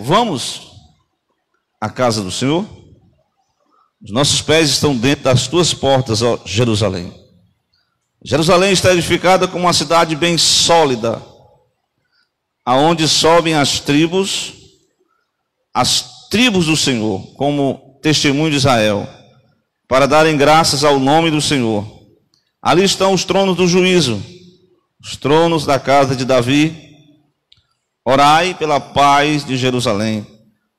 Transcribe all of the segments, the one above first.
Vamos à casa do Senhor? Os nossos pés estão dentro das tuas portas, ó Jerusalém. Jerusalém está edificada como uma cidade bem sólida, aonde sobem as tribos do Senhor, como testemunho de Israel, para darem graças ao nome do Senhor. Ali estão os tronos do juízo, os tronos da casa de Davi. Orai pela paz de Jerusalém.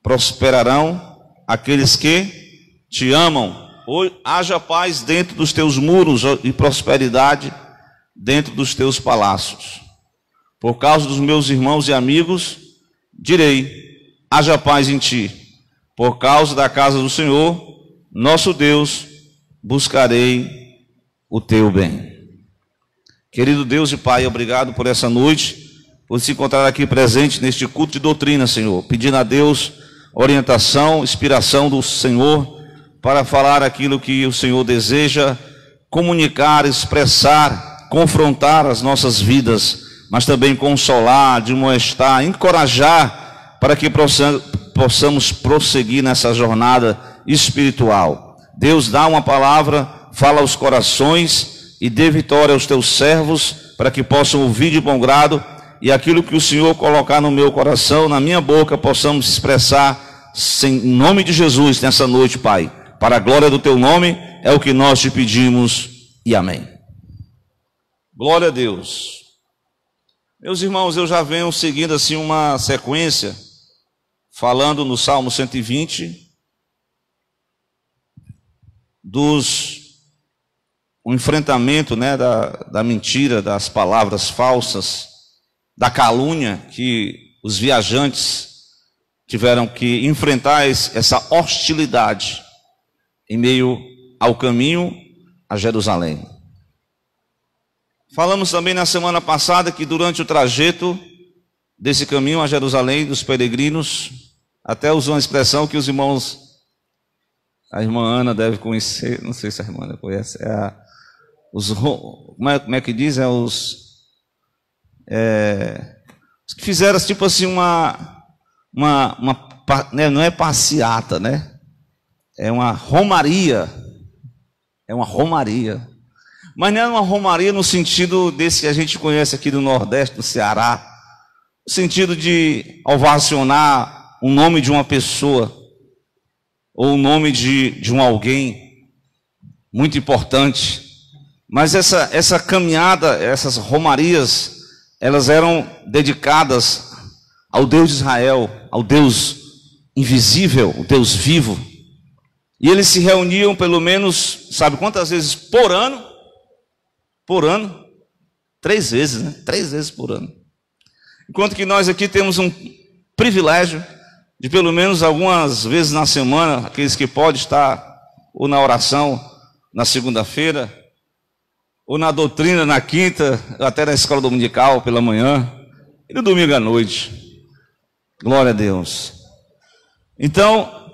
Prosperarão aqueles que te amam. Haja paz dentro dos teus muros e prosperidade dentro dos teus palácios. Por causa dos meus irmãos e amigos, direi: haja paz em ti. Por causa da casa do Senhor, nosso Deus, buscarei o teu bem. Querido Deus e Pai, obrigado por essa noite, por se encontrar aqui presente neste culto de doutrina, Senhor, pedindo a Deus orientação, inspiração do Senhor, para falar aquilo que o Senhor deseja comunicar, expressar, confrontar as nossas vidas, mas também consolar, admoestar, encorajar, para que possamos prosseguir nessa jornada espiritual. Deus, dá uma palavra, fala aos corações e dê vitória aos teus servos, para que possam ouvir de bom grado, e aquilo que o Senhor colocar no meu coração, na minha boca, possamos expressar em nome de Jesus nessa noite, Pai. Para a glória do teu nome, é o que nós te pedimos, e amém. Glória a Deus. Meus irmãos, eu já venho seguindo assim uma sequência, falando no Salmo 120, o enfrentamento, né, da mentira, das palavras falsas, da calúnia que os viajantes tiveram que enfrentar, essa hostilidade em meio ao caminho a Jerusalém. Falamos também na semana passada que durante o trajeto desse caminho a Jerusalém, dos peregrinos, até usou uma expressão que os irmãos, a irmã Ana deve conhecer, não sei se a irmã Ana conhece, como é que diz? Os que fizeram tipo assim né, não é passeata, né? É uma romaria. É uma romaria. Mas não é uma romaria no sentido desse que a gente conhece aqui do Nordeste, do Ceará, no sentido de ovacionar o nome de uma pessoa, ou o nome de um alguém muito importante. Mas essa caminhada, essas romarias, elas eram dedicadas ao Deus de Israel, ao Deus invisível, o Deus vivo. E eles se reuniam pelo menos, sabe quantas vezes por ano? Por ano? 3 vezes, né? 3 vezes por ano. Enquanto que nós aqui temos um privilégio de pelo menos algumas vezes na semana, aqueles que podem estar ou na oração na segunda-feira, ou na doutrina na quinta, até na escola dominical pela manhã, e no domingo à noite. Glória a Deus. Então,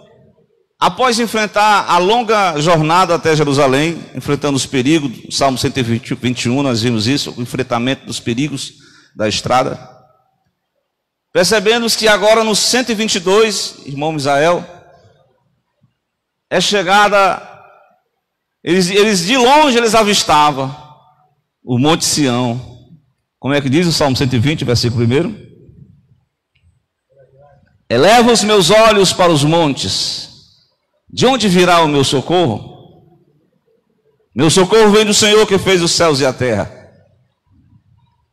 após enfrentar a longa jornada até Jerusalém, enfrentando os perigos, Salmo 121, nós vimos isso, o enfrentamento dos perigos da estrada. Percebemos que agora no 122, irmão Misael, é chegada, eles de longe eles avistavam o Monte Sião. Como é que diz o Salmo 120, versículo 1? Eleva os meus olhos para os montes. De onde virá o meu socorro? Meu socorro vem do Senhor que fez os céus e a terra.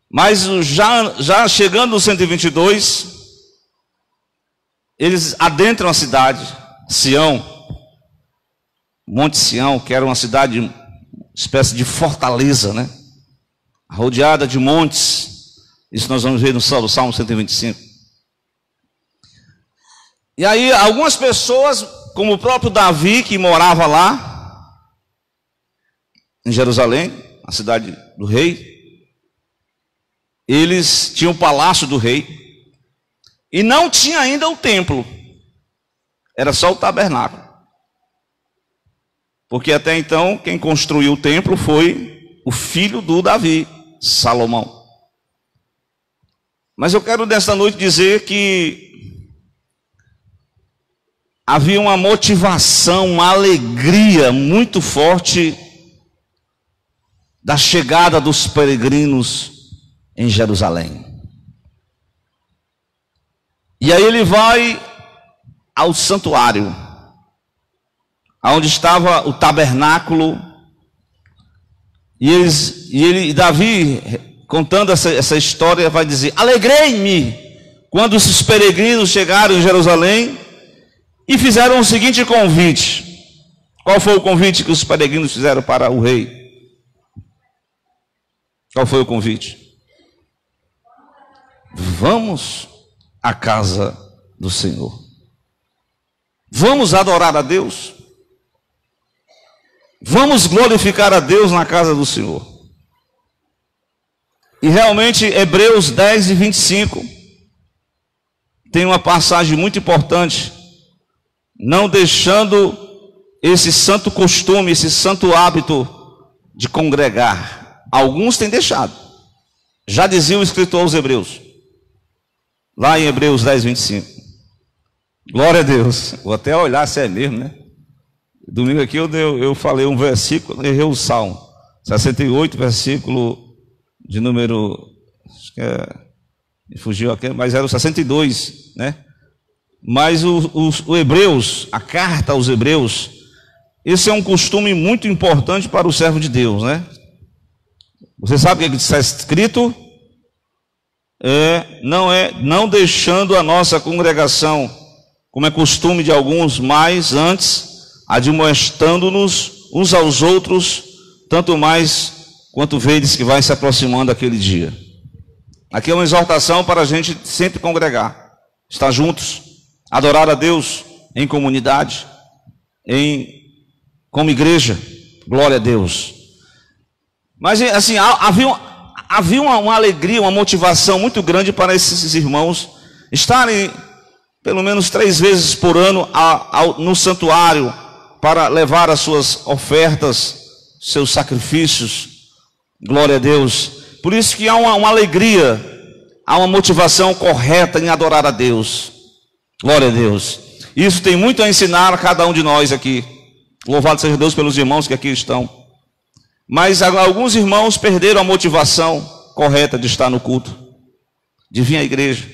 Mas já chegando no 122, eles adentram a cidade, Sião, Monte Sião, que era uma cidade, uma espécie de fortaleza, né? Rodeada de montes. Isso nós vamos ver no Salmo 125. E aí algumas pessoas, como o próprio Davi, que morava lá em Jerusalém, a cidade do rei, eles tinham o palácio do rei e não tinha ainda o templo, era só o tabernáculo, porque até então quem construiu o templo foi o filho do Davi, Salomão. Mas eu quero nesta noite dizer que havia uma motivação, uma alegria muito forte da chegada dos peregrinos em Jerusalém. E aí ele vai ao santuário, onde estava o tabernáculo, e Davi, contando essa história, vai dizer: alegrei-me quando os peregrinos chegaram em Jerusalém e fizeram o seguinte convite. Qual foi o convite que os peregrinos fizeram para o rei? Qual foi o convite? Vamos à casa do Senhor. Vamos adorar a Deus. Vamos glorificar a Deus na casa do Senhor. E realmente, Hebreus 10 e 25 tem uma passagem muito importante. Não deixando esse santo costume, esse santo hábito de congregar. Alguns têm deixado. Já dizia o escritor aos Hebreus, lá em Hebreus 10, 25. Glória a Deus. Vou até olhar se é mesmo, né? Domingo aqui eu falei um versículo, errei o Salmo 68, versículo de número, acho que me fugiu aqui, mas era o 62, né? Mas o Hebreus, a carta aos Hebreus, esse é um costume muito importante para o servo de Deus, né? Você sabe o que está escrito? Não deixando a nossa congregação, como é costume de alguns, mas antes admoestando-nos uns aos outros, tanto mais quanto vedes que vai se aproximando aquele dia. Aqui é uma exortação para a gente sempre congregar, estar juntos, adorar a Deus em comunidade, como igreja. Glória a Deus. Mas assim, havia uma alegria, uma motivação muito grande para esses irmãos estarem pelo menos 3 vezes por ano no santuário para levar as suas ofertas, seus sacrifícios. Glória a Deus. Por isso que há uma alegria, há uma motivação correta em adorar a Deus. Glória a Deus. Isso tem muito a ensinar a cada um de nós aqui. Louvado seja Deus pelos irmãos que aqui estão. Mas alguns irmãos perderam a motivação correta de estar no culto, de vir à igreja.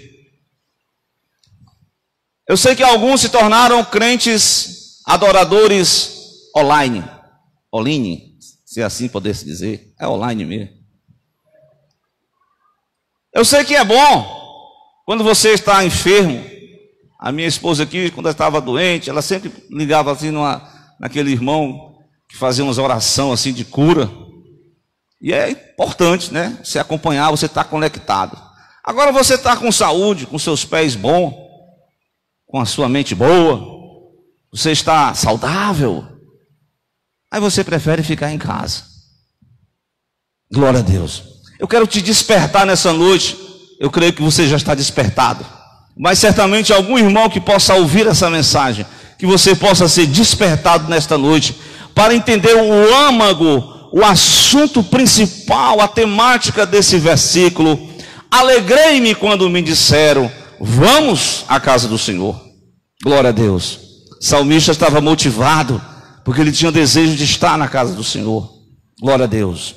Eu sei que alguns se tornaram crentes adoradores online, se assim pudesse dizer, é online mesmo. Eu sei que é bom quando você está enfermo. A minha esposa aqui, quando ela estava doente, ela sempre ligava assim naquele irmão que fazia umas orações assim de cura. E é importante, né? Você acompanhar, você está conectado. Agora você está com saúde, com seus pés bons, com a sua mente boa, você está saudável, aí você prefere ficar em casa. Glória a Deus. Eu quero te despertar nessa noite. Eu creio que você já está despertado, mas certamente algum irmão que possa ouvir essa mensagem, que você possa ser despertado nesta noite, para entender o âmago, o assunto principal, a temática desse versículo. Alegrei-me quando me disseram: vamos à casa do Senhor. Glória a Deus. O salmista estava motivado, porque ele tinha o desejo de estar na casa do Senhor. Glória a Deus.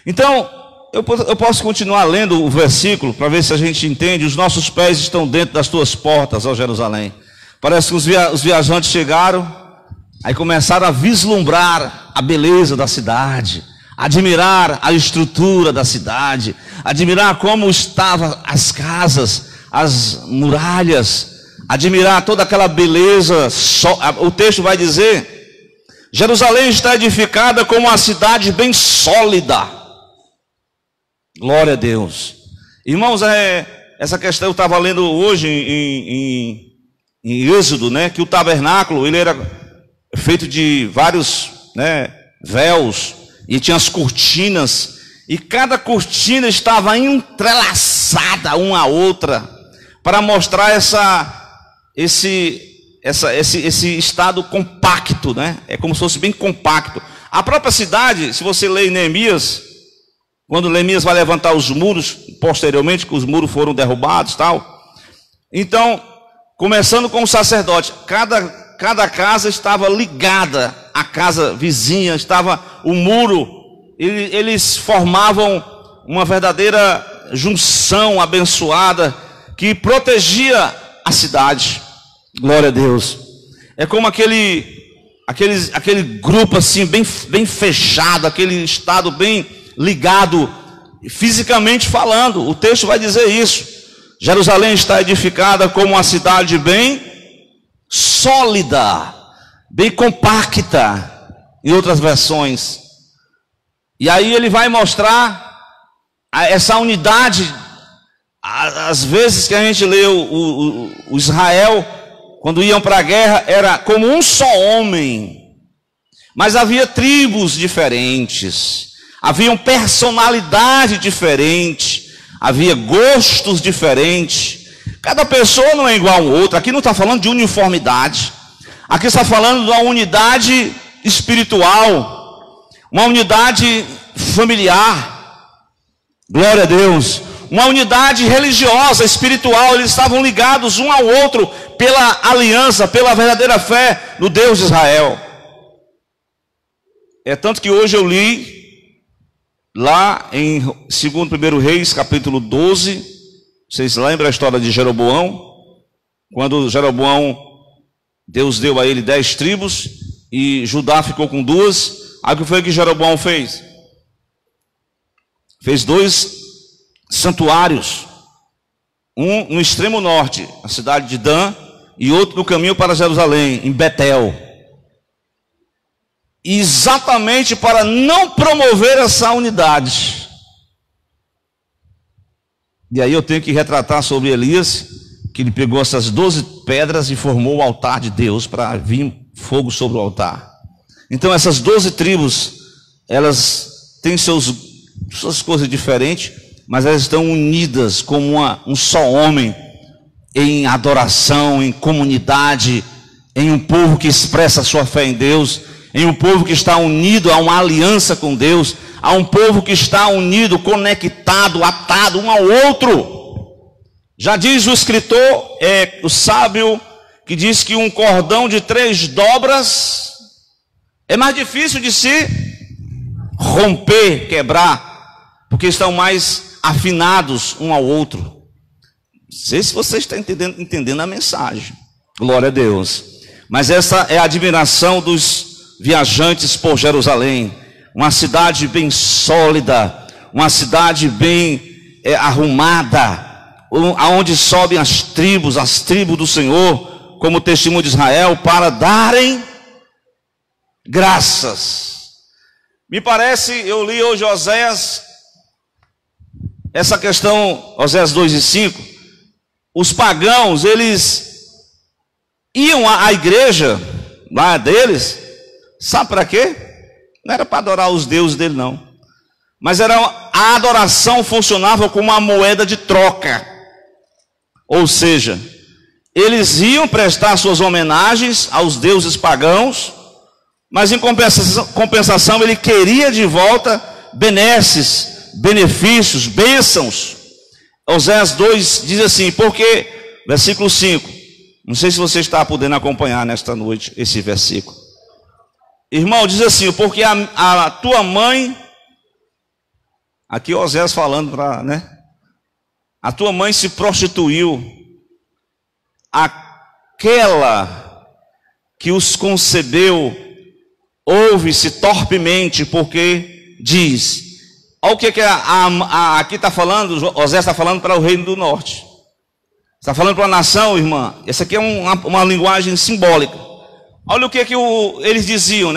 Então, eu posso continuar lendo o versículo, para ver se a gente entende. Os nossos pés estão dentro das tuas portas, ó Jerusalém. Parece que os viajantes chegaram, aí começaram a vislumbrar a beleza da cidade, admirar a estrutura da cidade, admirar como estavam as casas, as muralhas, admirar toda aquela beleza. O texto vai dizer: Jerusalém está edificada como uma cidade bem sólida. Glória a Deus. Irmãos, essa questão eu estava lendo hoje em Êxodo, né, que o tabernáculo ele era feito de vários, né, véus, e tinha as cortinas, e cada cortina estava entrelaçada uma à outra, para mostrar esse estado compacto, né? É como se fosse bem compacto. A própria cidade, se você ler em Neemias, quando Neemias vai levantar os muros, posteriormente que os muros foram derrubados, tal. Então, começando com o sacerdote. Cada casa estava ligada à casa vizinha, estava o muro, eles formavam uma verdadeira junção abençoada que protegia a cidade. Glória a Deus. É como aquele grupo assim bem fechado, aquele estado bem ligado fisicamente falando. O texto vai dizer isso. Jerusalém está edificada como uma cidade bem sólida, bem compacta, em outras versões. E aí ele vai mostrar essa unidade. Às vezes que a gente lê o Israel, quando iam para a guerra, era como um só homem, mas havia tribos diferentes, havia personalidade diferente, havia gostos diferentes. Cada pessoa não é igual ao outro. Aqui não está falando de uniformidade, aqui está falando de uma unidade espiritual, uma unidade familiar, glória a Deus, uma unidade religiosa, espiritual. Eles estavam ligados um ao outro pela aliança, pela verdadeira fé no Deus de Israel. É tanto que hoje eu li lá em 2º Reis, capítulo 12, vocês lembram a história de Jeroboão? Quando Jeroboão, Deus deu a ele 10 tribos e Judá ficou com 2. Aí o que foi que Jeroboão fez? Fez 2 santuários, um no extremo norte, a cidade de Dan, e outro no caminho para Jerusalém, em Betel, exatamente para não promover essa unidade. E aí eu tenho que retratar sobre Elias, que ele pegou essas 12 pedras e formou o altar de Deus, para vir fogo sobre o altar. Então essas 12 tribos, elas têm suas coisas diferentes, mas elas estão unidas como um só homem, em adoração, em comunidade, em um povo que expressa a sua fé em Deus, em um povo que está unido a uma aliança com Deus, a um povo que está unido, conectado, atado um ao outro. Já diz o escritor, o sábio, que diz que um cordão de 3 dobras é mais difícil de se romper, quebrar, porque estão mais afinados um ao outro. Não sei se você está entendendo a mensagem, glória a Deus. Mas essa é a admiração dos viajantes por Jerusalém, uma cidade bem sólida, uma cidade bem arrumada, aonde sobem as tribos do Senhor, como testemunho de Israel, para darem graças. Me parece, eu li hoje Oséias, essa questão, Oséias 2 e 5, os pagãos, eles iam à igreja lá deles, sabe para quê? Não era para adorar os deuses dele, não, mas a adoração funcionava como uma moeda de troca. Ou seja, eles iam prestar suas homenagens aos deuses pagãos, mas em compensação ele queria de volta benesses, benefícios, bênçãos. Oséias 2 diz assim, porque, versículo 5, não sei se você está podendo acompanhar nesta noite esse versículo. Irmão, diz assim, porque a tua mãe, aqui Oséias falando para, a tua mãe se prostituiu, aquela que os concebeu ouve-se torpemente, porque diz, olha o que aqui está falando, Oséias está falando para o reino do norte, está falando para a nação, irmã. Essa aqui é uma linguagem simbólica. Olha o que eles diziam,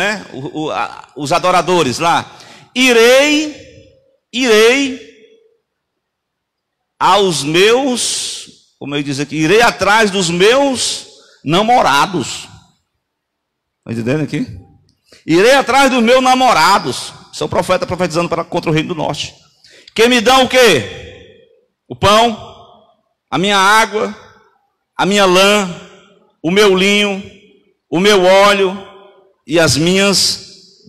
os adoradores lá, irei aos meus, como eu diz aqui, irei atrás dos meus namorados. Está entendendo aqui? Irei atrás dos meus namorados. Sou profeta profetizando contra o reino do norte. Que me dão o quê? O pão, a minha água, a minha lã, o meu linho, o meu óleo e as minhas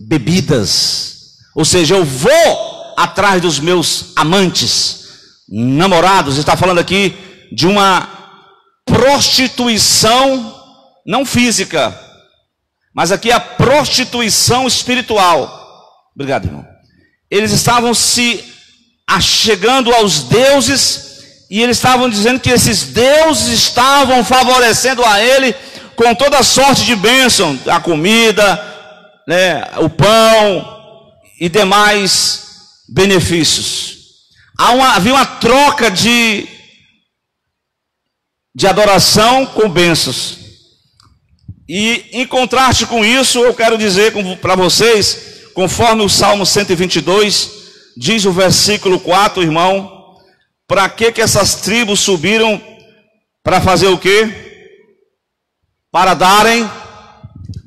bebidas. Ou seja, eu vou atrás dos meus amantes, namorados. Está falando aqui de uma prostituição, não física, mas aqui a prostituição espiritual. Obrigado, irmão. Eles estavam se achegando aos deuses, e eles estavam dizendo que esses deuses estavam favorecendo a ele com toda sorte de bênção, a comida, né, o pão e demais benefícios. Havia uma troca de adoração com bênçãos. E em contraste com isso, eu quero dizer para vocês, conforme o Salmo 122, diz o versículo 4, irmão, para que essas tribos subiram? Para fazer o quê? Para darem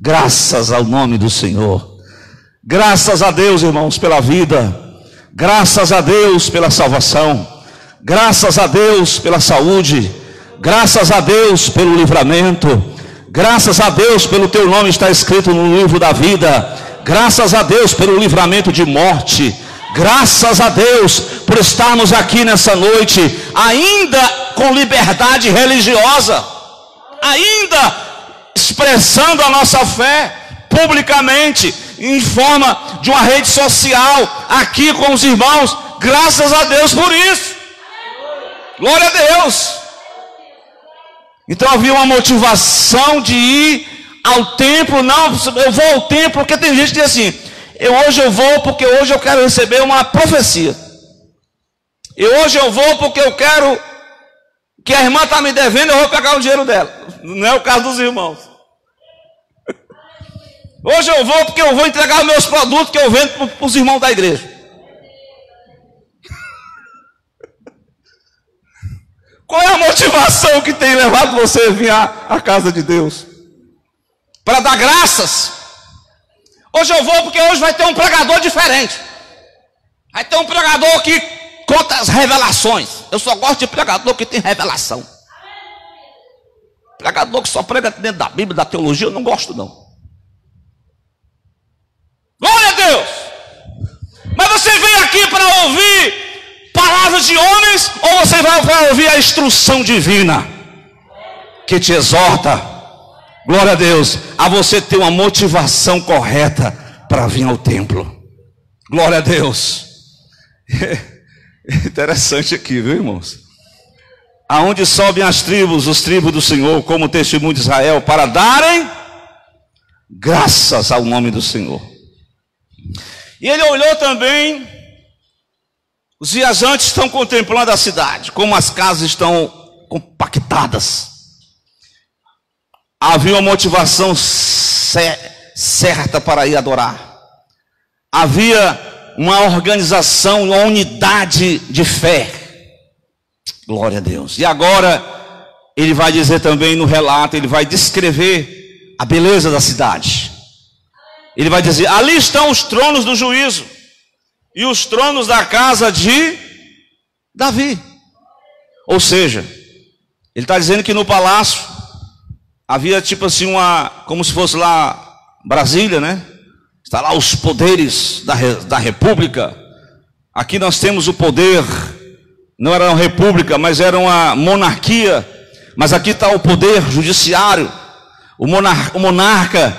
graças ao nome do Senhor. Graças a Deus, irmãos, pela vida. Graças a Deus pela salvação. Graças a Deus pela saúde. Graças a Deus pelo livramento. Graças a Deus pelo teu nome está escrito no livro da vida. Graças a Deus pelo livramento de morte. Graças a Deus por estarmos aqui nessa noite, ainda com liberdade religiosa, ainda expressando a nossa fé publicamente, em forma de uma rede social, aqui com os irmãos. Graças a Deus por isso. Glória a Deus. Então havia uma motivação de ir ao templo. Não, eu vou ao templo, porque tem gente que diz assim: hoje eu vou porque hoje eu quero receber uma profecia. E hoje eu vou porque eu quero, que a irmã está me devendo, eu vou pegar o dinheiro dela. Não é o caso dos irmãos. Hoje eu vou porque eu vou entregar os meus produtos que eu vendo para os irmãos da igreja. Qual é a motivação que tem levado você a vir à casa de Deus? Para dar graças. Hoje eu vou porque hoje vai ter um pregador diferente. Vai ter um pregador que conta as revelações. Eu só gosto de pregador que tem revelação. Pregador que só prega dentro da Bíblia, da teologia, eu não gosto não. Glória a Deus. Mas você vem aqui para ouvir palavras de homens, ou você vai ouvir a instrução divina que te exorta, glória a Deus, a você ter uma motivação correta para vir ao templo. Glória a Deus. Interessante aqui, viu, irmãos? Aonde sobem as tribos, os tribos do Senhor, como testemunho de Israel, para darem graças ao nome do Senhor. E ele olhou também. Os viajantes estão contemplando a cidade, como as casas estão compactadas. Havia uma motivação certa para ir adorar. Havia uma organização, uma unidade de fé. Glória a Deus. E agora ele vai dizer também no relato, ele vai descrever a beleza da cidade. Ele vai dizer: ali estão os tronos do juízo e os tronos da casa de Davi. Ou seja, ele está dizendo que no palácio havia tipo assim como se fosse lá Brasília, né? Está lá os poderes da república. Aqui nós temos o poder, não era uma república, mas era uma monarquia. Mas aqui está o poder judiciário. O monarca,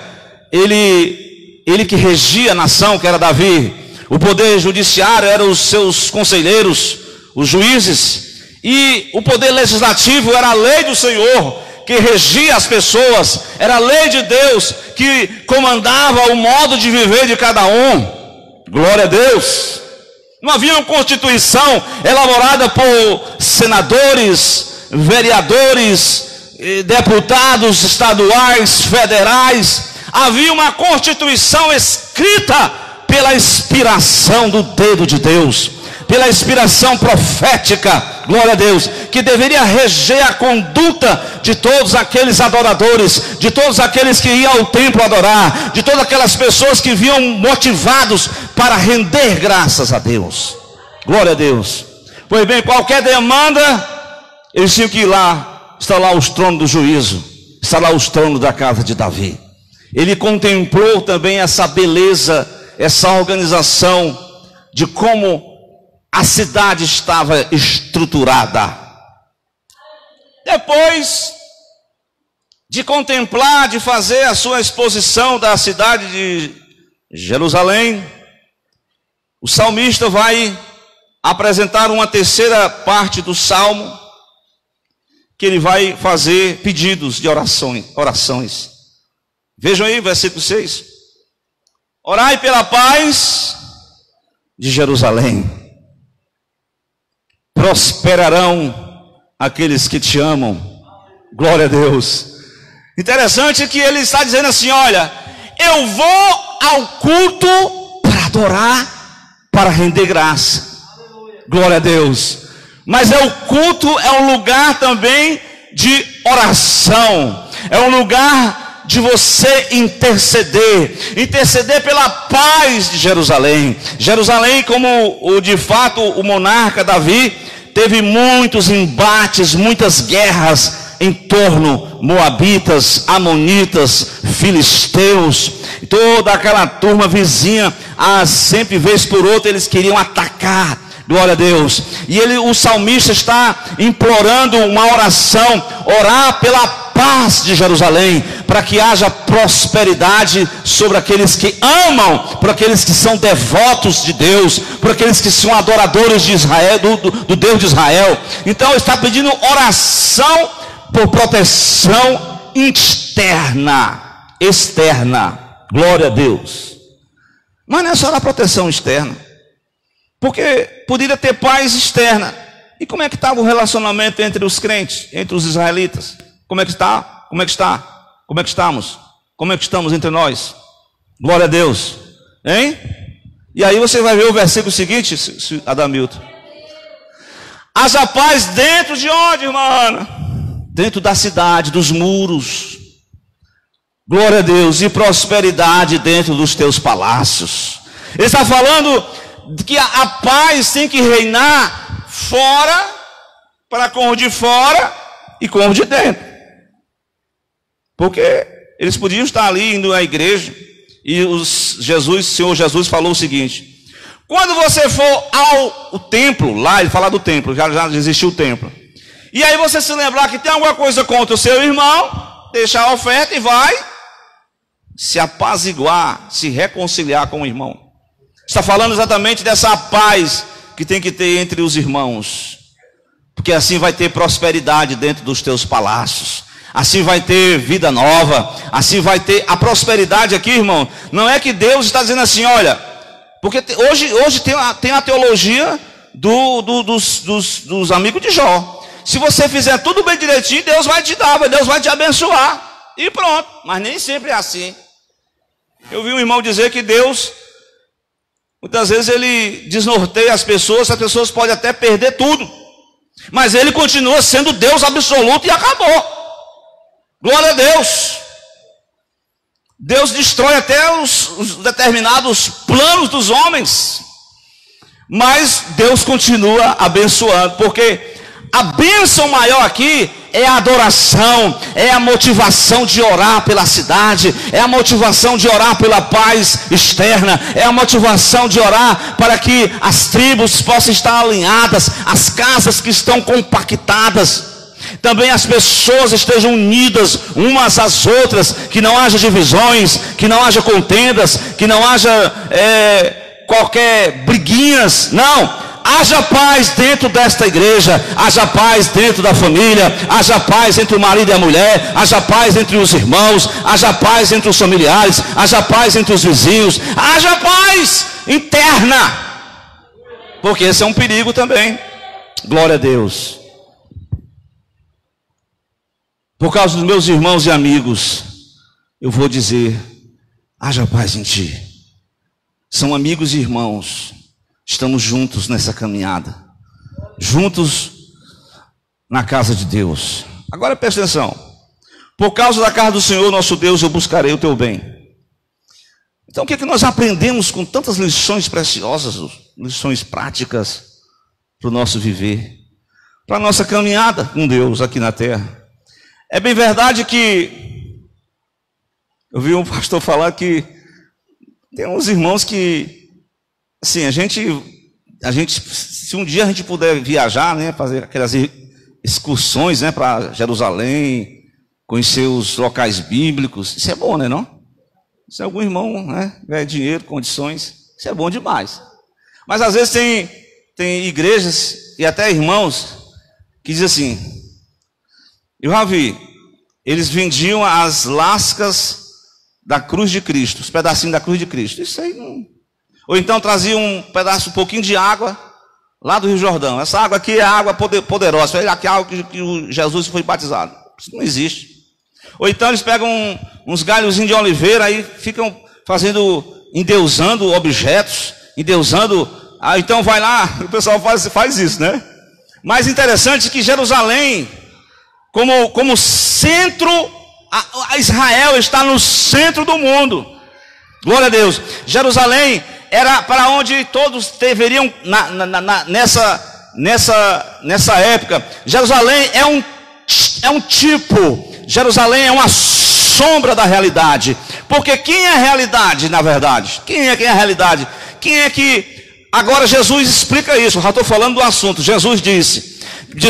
ele que regia a nação, que era Davi. O poder judiciário eram os seus conselheiros, os juízes. E o poder legislativo era a lei do Senhor, que regia as pessoas. Era a lei de Deus, que comandava o modo de viver de cada um. Glória a Deus. Não havia uma constituição elaborada por senadores, vereadores, deputados estaduais, federais. Havia uma constituição escrita pela inspiração do dedo de Deus, pela inspiração profética, glória a Deus, que deveria reger a conduta de todos aqueles adoradores, de todos aqueles que iam ao templo adorar, de todas aquelas pessoas que vinham motivados para render graças a Deus. Glória a Deus. Pois bem, qualquer demanda, eles tinham que ir lá. Está lá os tronos do juízo, está lá os tronos da casa de Davi. Ele contemplou também essa beleza, essa organização de como a cidade estava estruturada. depois de contemplar, de fazer a sua exposição da cidade de Jerusalém, o salmista vai apresentar uma terceira parte do salmo, que ele vai fazer pedidos de orações. Vejam aí, versículo 6. Orai pela paz de Jerusalém. Prosperarão aqueles que te amam. Glória a Deus. Interessante que ele está dizendo assim, olha, eu vou ao culto para adorar, para render graça. Glória a Deus. Mas o culto é um lugar também de oração. É um lugar de você interceder pela paz de Jerusalém. Jerusalém, como de fato o monarca Davi, teve muitos embates, muitas guerras em torno, moabitas, amonitas, filisteus, toda aquela turma vizinha, sempre vez por outra eles queriam atacar. Glória a Deus. E o salmista está implorando uma oração, orar pela paz de Jerusalém, para que haja prosperidade sobre aqueles que amam, para aqueles que são devotos de Deus, para aqueles que são adoradores de Israel, do Deus de Israel. Então ele está pedindo oração por proteção externa. Glória a Deus. Mas não é só na proteção externa, porque poderia ter paz externa. E como é que estava o relacionamento entre os crentes, entre os israelitas? Como é que está? Como é que está? Como é que estamos? Como é que estamos entre nós? Glória a Deus. Hein? E aí você vai ver o versículo seguinte, Adamilton. Haja paz dentro de onde, irmã? Dentro da cidade, dos muros. Glória a Deus. E prosperidade dentro dos teus palácios. Ele está falando que a paz tem que reinar fora, para com o de fora e com o de dentro. Porque eles podiam estar ali indo à igreja, e o Senhor Jesus falou o seguinte: quando você for ao templo, lá ele fala do templo, já existiu o templo, e aí você se lembrar que tem alguma coisa contra o seu irmão, deixa a oferta e vai se apaziguar, se reconciliar com o irmão. Está falando exatamente dessa paz que tem que ter entre os irmãos, porque assim vai ter prosperidade dentro dos teus palácios, assim vai ter vida nova, assim vai ter a prosperidade aqui, irmão. Não é que Deus está dizendo assim, olha, porque hoje tem a teologia dos amigos de Jó. Se você fizer tudo bem direitinho, Deus vai te dar, Deus vai te abençoar, e pronto. Mas nem sempre é assim. Eu vi um irmão dizer que Deus, muitas vezes ele desnorteia as pessoas podem até perder tudo, mas ele continua sendo Deus absoluto e acabou. Glória a Deus. Deus destrói até os determinados planos dos homens, mas Deus continua abençoando, porque a bênção maior aqui é a adoração, é a motivação de orar pela cidade, é a motivação de orar pela paz externa, é a motivação de orar para que as tribos possam estar alinhadas, as casas que estão compactadas, também as pessoas estejam unidas umas às outras, que não haja divisões, que não haja contendas, que não haja qualquer briguinhas, não. Haja paz dentro desta igreja, haja paz dentro da família, haja paz entre o marido e a mulher, haja paz entre os irmãos, haja paz entre os familiares, haja paz entre os vizinhos, haja paz interna, porque esse é um perigo também. Glória a Deus. Por causa dos meus irmãos e amigos, eu vou dizer: haja paz em ti. São amigos e irmãos. Estamos juntos nessa caminhada, juntos na casa de Deus. Agora presta atenção: por causa da casa do Senhor nosso Deus, eu buscarei o teu bem. Então o que é que nós aprendemos com tantas lições preciosas, lições práticas para o nosso viver, para a nossa caminhada com Deus aqui na terra? É bem verdade que eu vi um pastor falar que tem uns irmãos que, assim, a gente, se um dia a gente puder viajar, né, fazer aquelas excursões, né, para Jerusalém, conhecer os locais bíblicos. Isso é bom, né, não? Se algum irmão, né, ganha dinheiro, condições, isso é bom demais. Mas às vezes tem igrejas e até irmãos que dizem assim, eu já vi, eles vendiam as lascas da cruz de Cristo, os pedacinhos da cruz de Cristo. Isso aí não... Ou então traziam um pouquinho de água lá do Rio Jordão. Essa água aqui é água poderosa, é aqui água que Jesus foi batizado. Isso não existe. Ou então eles pegam uns galhozinhos de oliveira e ficam endeusando objetos, endeusando. Então vai lá, o pessoal faz isso, né? Mais interessante é que Jerusalém, como centro, a Israel está no centro do mundo. Glória a Deus. Jerusalém era para onde todos deveriam nessa época. Jerusalém é um tipo. Jerusalém é uma sombra da realidade. Porque quem é a realidade, na verdade? Quem é a realidade? Quem é que... Agora Jesus explica isso. Eu já estou falando do assunto. Jesus diz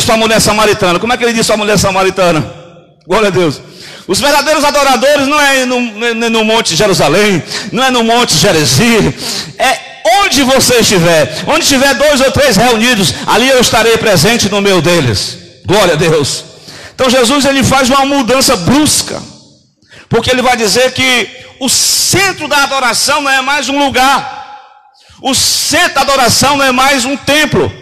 para a mulher samaritana. Como é que ele disse para a mulher samaritana? Glória a Deus. Os verdadeiros adoradores não é no Monte Jerusalém, não é no Monte Gerizim, é onde você estiver. Onde estiver 2 ou 3 reunidos, ali eu estarei presente no meio deles. Glória a Deus. Então Jesus, ele faz uma mudança brusca, porque ele vai dizer que o centro da adoração não é mais um lugar, o centro da adoração não é mais um templo.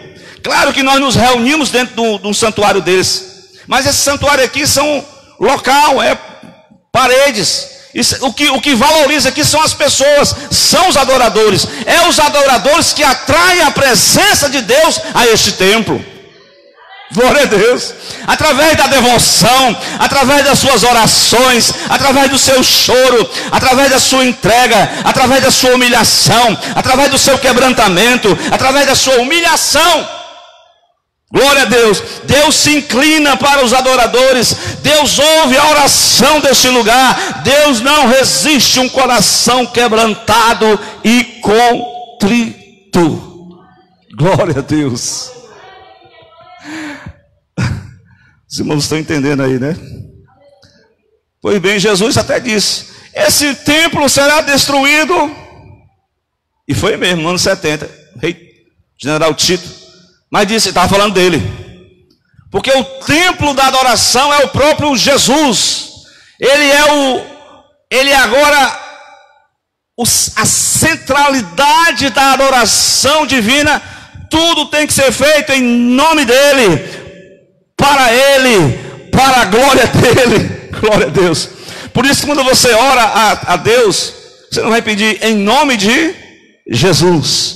Claro que nós nos reunimos dentro de um santuário deles, mas esse santuário aqui são local, é paredes. Isso, o que valoriza aqui são as pessoas, são os adoradores. É os adoradores que atraem a presença de Deus a este templo. Glória a Deus. Através da devoção, através das suas orações, através do seu choro, através da sua entrega, através da sua humilhação, através do seu quebrantamento, através da sua humilhação. Glória a Deus. Deus se inclina para os adoradores. Deus ouve a oração deste lugar. Deus não resiste um coração quebrantado e contrito. Glória a Deus. Os irmãos estão entendendo aí, né? Pois bem, Jesus até disse: esse templo será destruído. E foi mesmo, no ano 70. Rei General Tito. Mas disse, estava falando dele. Porque o templo da adoração é o próprio Jesus. Ele é agora a centralidade da adoração divina. Tudo tem que ser feito em nome dele, para ele, para a glória dele. Glória a Deus. Por isso, quando você ora a Deus, você não vai pedir em nome de Jesus.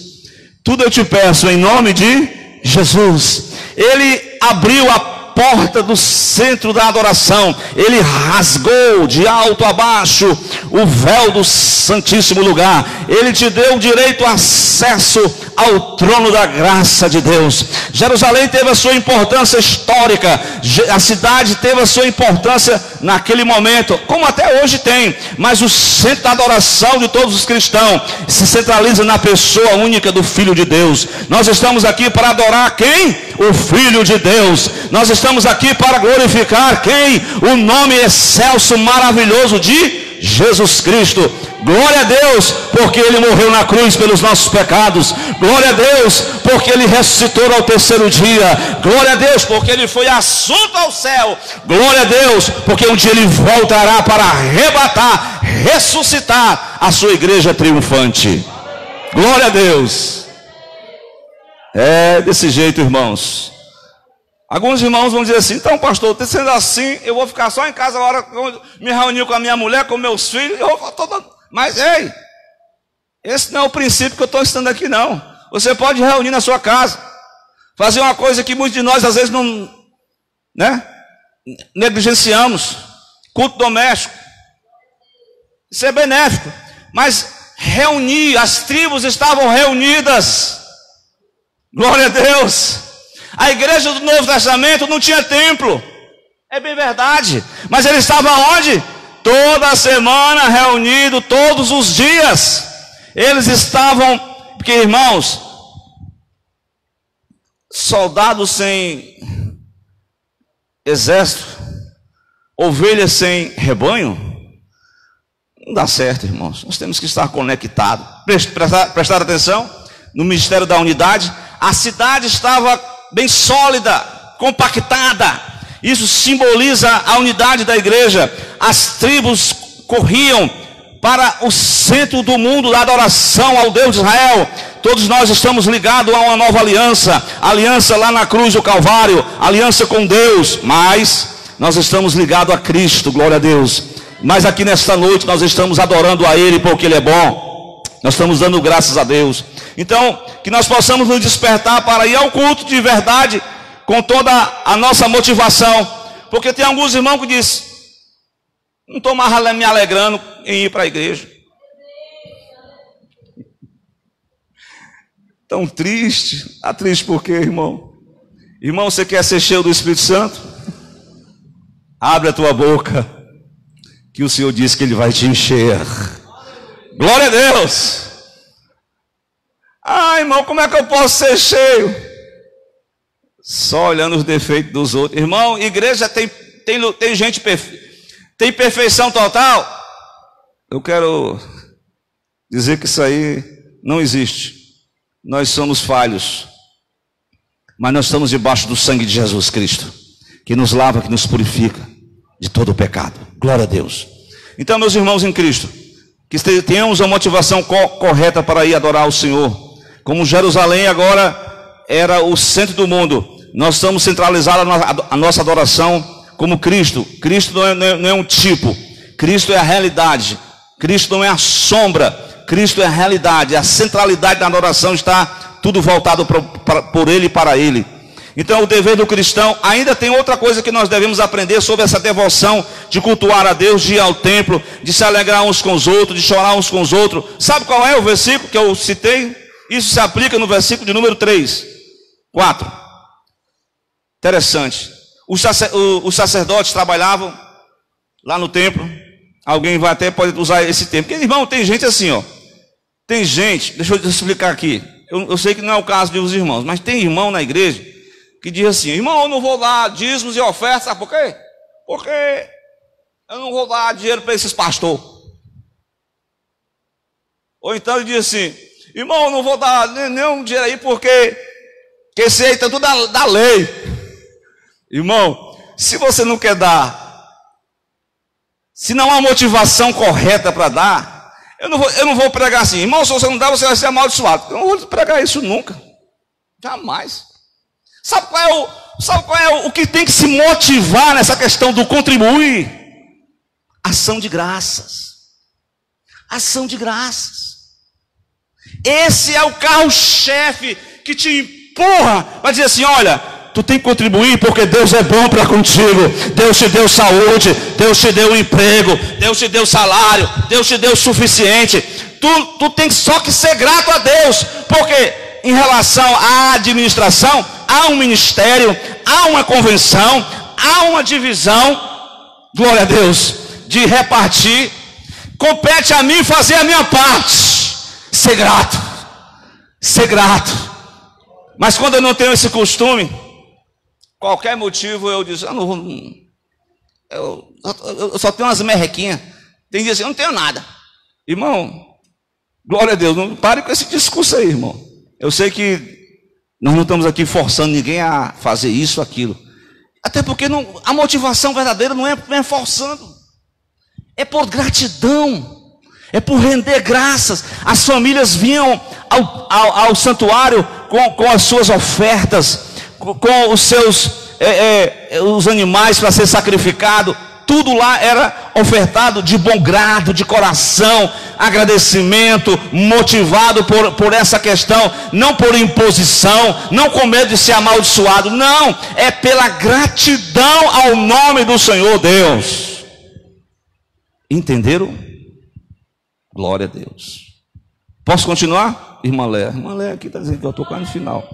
Tudo eu te peço em nome de Jesus. Ele abriu a porta do centro da adoração. Ele rasgou de alto a baixo o véu do santíssimo lugar. Ele te deu o direito a acesso ao trono da graça de Deus. Jerusalém teve a sua importância histórica. A cidade teve a sua importância naquele momento, como até hoje tem. Mas o centro da adoração de todos os cristãos se centraliza na pessoa única do Filho de Deus. Nós estamos aqui para adorar quem? O Filho de Deus. Nós estamos aqui para glorificar quem? O nome excelso, maravilhoso de Jesus Cristo. Glória a Deus, porque Ele morreu na cruz pelos nossos pecados. Glória a Deus, porque Ele ressuscitou ao terceiro dia. Glória a Deus, porque Ele foi assunto ao céu. Glória a Deus, porque um dia Ele voltará para arrebatar, ressuscitar a sua igreja triunfante. Glória a Deus. É desse jeito, irmãos. Alguns irmãos vão dizer assim: então, pastor, sendo assim, eu vou ficar só em casa agora, me reunir com a minha mulher, com meus filhos. Mas, ei, esse não é o princípio que eu estou ensinando aqui, não. Você pode reunir na sua casa, fazer uma coisa que muitos de nós às vezes não, né, negligenciamos: culto doméstico. Isso é benéfico. Mas reunir, as tribos estavam reunidas. Glória a Deus. A igreja do Novo Testamento não tinha templo, é bem verdade, mas ele estava onde? Toda semana reunido, todos os dias. Eles estavam, porque, irmãos, soldados sem exército, ovelhas sem rebanho, não dá certo, irmãos. Nós temos que estar conectados. Prestar atenção no ministério da unidade. A cidade estava bem sólida, compactada. Isso simboliza a unidade da igreja. As tribos corriam para o centro do mundo da adoração ao Deus de Israel. Todos nós estamos ligados a uma nova aliança. Aliança lá na cruz do Calvário, aliança com Deus. Mas nós estamos ligados a Cristo, glória a Deus. Mas aqui nesta noite nós estamos adorando a Ele porque Ele é bom. Nós estamos dando graças a Deus. Então, que nós possamos nos despertar para ir ao culto de verdade, com toda a nossa motivação. Porque tem alguns irmãos que dizem: não estou mais me alegrando em ir para a igreja. Tão triste. Está triste por quê, irmão? Irmão, você quer ser cheio do Espírito Santo? Abre a tua boca, que o Senhor disse que Ele vai te encher. Glória a Deus. Ah, irmão, como é que eu posso ser cheio? Só olhando os defeitos dos outros. Irmão, igreja tem gente perfeita. Tem perfeição total? Eu quero dizer que isso aí não existe. Nós somos falhos, mas nós estamos debaixo do sangue de Jesus Cristo, que nos lava, que nos purifica de todo o pecado. Glória a Deus. Então, meus irmãos em Cristo, que tenhamos a motivação correta para ir adorar o Senhor. Como Jerusalém agora era o centro do mundo, nós estamos centralizados a nossa adoração como Cristo. Cristo não é um tipo, Cristo é a realidade. Cristo não é a sombra, Cristo é a realidade. A centralidade da adoração está tudo voltado por Ele e para Ele. Então o dever do cristão, ainda tem outra coisa que nós devemos aprender sobre essa devoção de cultuar a Deus, de ir ao templo, de se alegrar uns com os outros, de chorar uns com os outros. Sabe qual é o versículo que eu citei? Isso se aplica no versículo de número 4. Interessante. Os sacerdotes trabalhavam lá no templo. Alguém vai até pode usar esse termo. Porque, irmão, tem gente assim, ó. Tem gente, deixa eu explicar aqui. Eu sei que não é o caso de os irmãos, mas tem irmão na igreja que diz assim: irmão, eu não vou dar dízimos e ofertas. Sabe por quê? Porque eu não vou dar dinheiro para esses pastores. Ou então ele diz assim: irmão, eu não vou dar nenhum dinheiro aí porque esse aí está tudo da lei. Irmão, se você não quer dar, se não há motivação correta para dar, eu não vou pregar assim: irmão, se você não dá, você vai ser amaldiçoado. Eu não vou pregar isso nunca, jamais. Sabe qual é o que tem que se motivar nessa questão do contribuir? Ação de graças. Ação de graças. Esse é o carro-chefe que te empurra para dizer assim: olha, tu tem que contribuir porque Deus é bom para contigo. Deus te deu saúde, Deus te deu emprego, Deus te deu salário, Deus te deu o suficiente. Tu tem só que ser grato a Deus, porque em relação à administração, há um ministério, há uma convenção, há uma divisão, glória a Deus, de repartir. Compete a mim fazer a minha parte, ser grato, ser grato. Mas quando eu não tenho esse costume, qualquer motivo eu digo: eu só tenho umas merrequinhas. Tem dias assim: eu não tenho nada. Irmão, glória a Deus, não pare com esse discurso aí, irmão. Eu sei que nós não estamos aqui forçando ninguém a fazer isso, aquilo. Até porque a motivação verdadeira não é forçando. É por gratidão. É por render graças. As famílias vinham ao santuário com as suas ofertas, com os seus os animais para ser sacrificado. Tudo lá era ofertado de bom grado, de coração, agradecimento, motivado por essa questão, não por imposição, não com medo de ser amaldiçoado, não, é pela gratidão ao nome do Senhor Deus. Entenderam? Glória a Deus. Posso continuar? Irmã Léa aqui está dizendo que eu estou quase no final.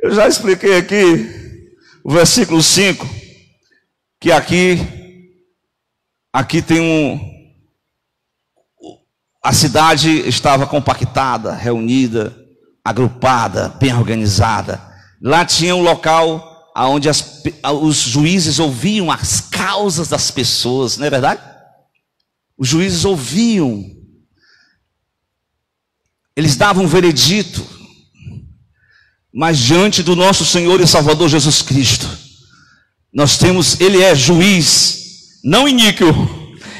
Eu já expliquei aqui o versículo 5, que aqui tem a cidade estava compactada, reunida, agrupada, bem organizada. Lá tinha um local onde os juízes ouviam as causas das pessoas, não é verdade? Os juízes ouviam, eles davam um veredito, mas diante do nosso Senhor e Salvador Jesus Cristo, nós temos, Ele é juiz, não iníquo,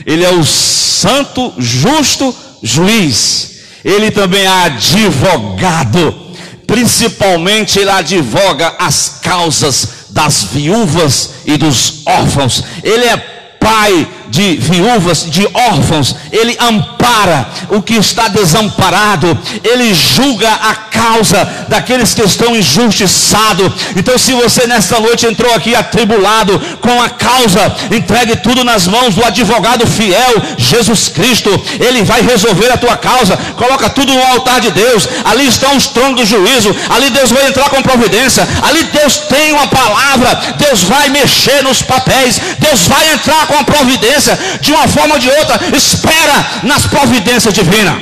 Ele é o santo, justo juiz. Ele também é advogado, principalmente Ele advoga as causas das viúvas e dos órfãos. Ele é pai de viúvas, de órfãos. Ele ampara o que está desamparado. Ele julga a causa daqueles que estão injustiçados. Então, se você nesta noite entrou aqui atribulado com a causa, entregue tudo nas mãos do advogado fiel, Jesus Cristo. Ele vai resolver a tua causa. Coloca tudo no altar de Deus. Ali estão os tronos do juízo. Ali Deus vai entrar com providência. Ali Deus tem uma palavra. Deus vai mexer nos papéis. Deus vai entrar com a providência. De uma forma ou de outra, espera nas providências divinas.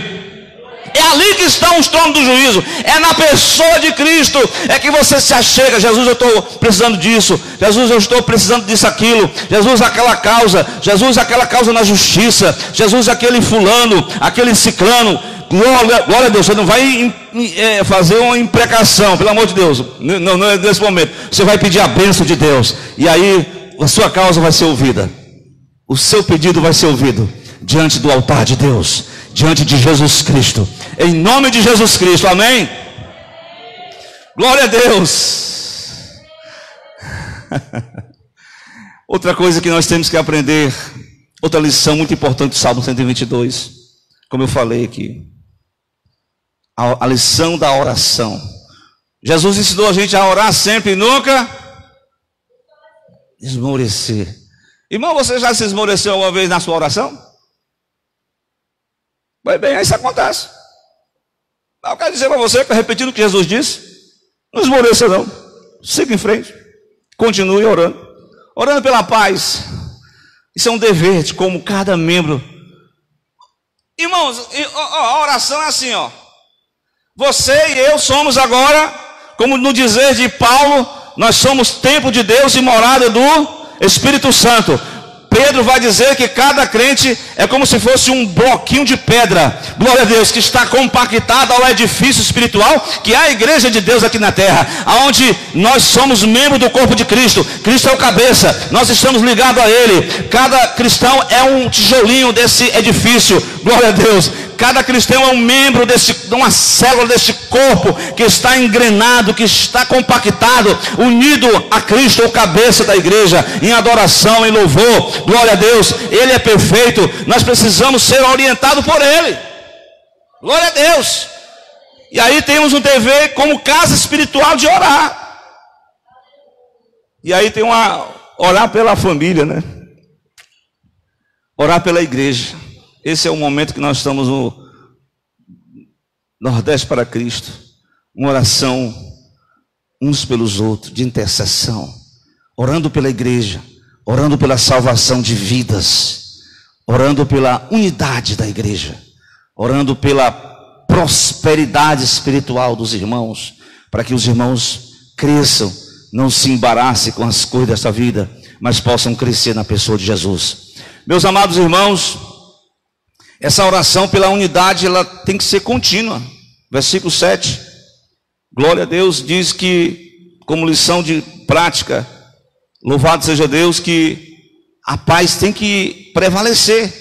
É ali que estão os tronos do juízo. É na pessoa de Cristo. É que você se achega. Jesus, eu estou precisando disso. Jesus, eu estou precisando disso, aquilo. Jesus, aquela causa. Jesus, aquela causa na justiça. Jesus, aquele fulano, aquele ciclano. Glória a Deus. Você não vai fazer uma imprecação, pelo amor de Deus. Não é nesse momento. Você vai pedir a bênção de Deus. E aí a sua causa vai ser ouvida. O seu pedido vai ser ouvido diante do altar de Deus, diante de Jesus Cristo, em nome de Jesus Cristo, amém? Glória a Deus. Outra coisa que nós temos que aprender, outra lição muito importante do Salmo 122, como eu falei aqui, a lição da oração. Jesus ensinou a gente a orar sempre e nunca esmorecer. Irmão, você já se esmoreceu alguma vez na sua oração? Pois bem, isso acontece. Eu quero dizer para você, repetindo o que Jesus disse, não esmoreça não, siga em frente, continue orando, orando pela paz. Isso é um dever de como cada membro. Irmãos, a oração é assim, ó. Você e eu somos agora, como no dizer de Paulo, nós somos templo de Deus e morada do Espírito Santo. Pedro vai dizer que cada crente é como se fosse um bloquinho de pedra, glória a Deus, que está compactado ao edifício espiritual, que é a igreja de Deus aqui na terra, aonde nós somos membros do corpo de Cristo. Cristo é o cabeça, nós estamos ligados a Ele. Cada cristão é um tijolinho desse edifício, glória a Deus. Cada cristão é um membro de uma célula deste corpo que está engrenado, que está compactado, unido a Cristo, o cabeça da igreja, em adoração, em louvor, glória a Deus. Ele é perfeito, nós precisamos ser orientados por Ele, glória a Deus. E aí temos um dever como casa espiritual de orar. E aí tem orar pela família, né? Orar pela igreja. Esse é o momento que nós estamos no Nordeste para Cristo. Uma oração uns pelos outros, de intercessão. Orando pela igreja, orando pela salvação de vidas, orando pela unidade da igreja, orando pela prosperidade espiritual dos irmãos, para que os irmãos cresçam, não se embaraçem com as coisas desta vida, mas possam crescer na pessoa de Jesus. Meus amados irmãos, essa oração pela unidade, ela tem que ser contínua. Versículo 7, glória a Deus, diz que, como lição de prática, louvado seja Deus, que a paz tem que prevalecer.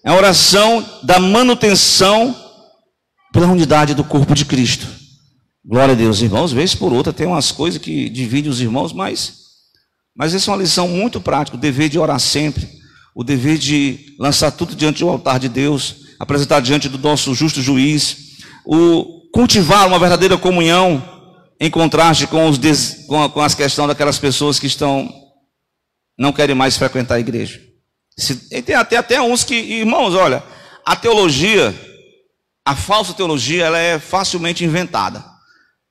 É a oração da manutenção pela unidade do corpo de Cristo. Glória a Deus, irmãos, vez por outra tem umas coisas que dividem os irmãos, mas essa é uma lição muito prática, o dever de orar sempre. O dever de lançar tudo diante do altar de Deus, apresentar diante do nosso justo juiz, cultivar uma verdadeira comunhão, em contraste com as questões daquelas pessoas que não querem mais frequentar a igreja. Tem até uns que, irmãos, olha, a teologia, a falsa teologia, ela é facilmente inventada,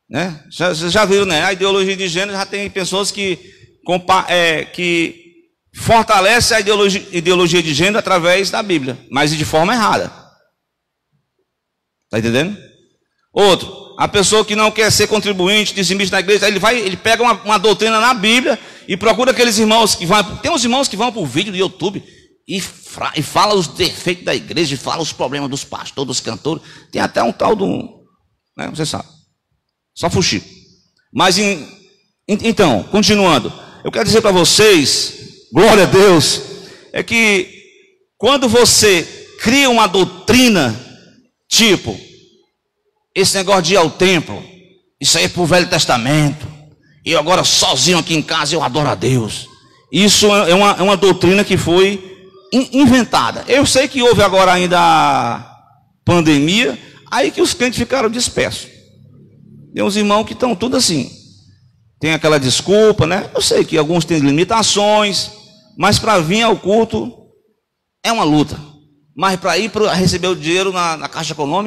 né? Vocês já viram, né? A ideologia de gênero já tem pessoas que fortalece a ideologia de gênero através da Bíblia, mas de forma errada. Está entendendo? Outro, a pessoa que não quer ser contribuinte, dizimista na igreja, ele pega uma doutrina na Bíblia e procura aqueles irmãos que vão. Tem uns irmãos que vão para o vídeo do YouTube e fala os defeitos da igreja, e fala os problemas dos pastores, dos cantores. Tem até um tal do, né, você sabe, só fuxico. Mas então, continuando, eu quero dizer para vocês, glória a Deus, é que quando você cria uma doutrina, tipo, esse negócio de ir ao templo, isso aí é para o Velho Testamento, e eu agora sozinho aqui em casa eu adoro a Deus. Isso é uma doutrina que foi inventada. Eu sei que houve agora ainda a pandemia, aí que os crentes ficaram dispersos. Tem uns irmãos que estão tudo assim, tem aquela desculpa, né? Eu sei que alguns têm limitações, mas para vir ao culto é uma luta. Mas para ir receber o dinheiro na Caixa Econômica,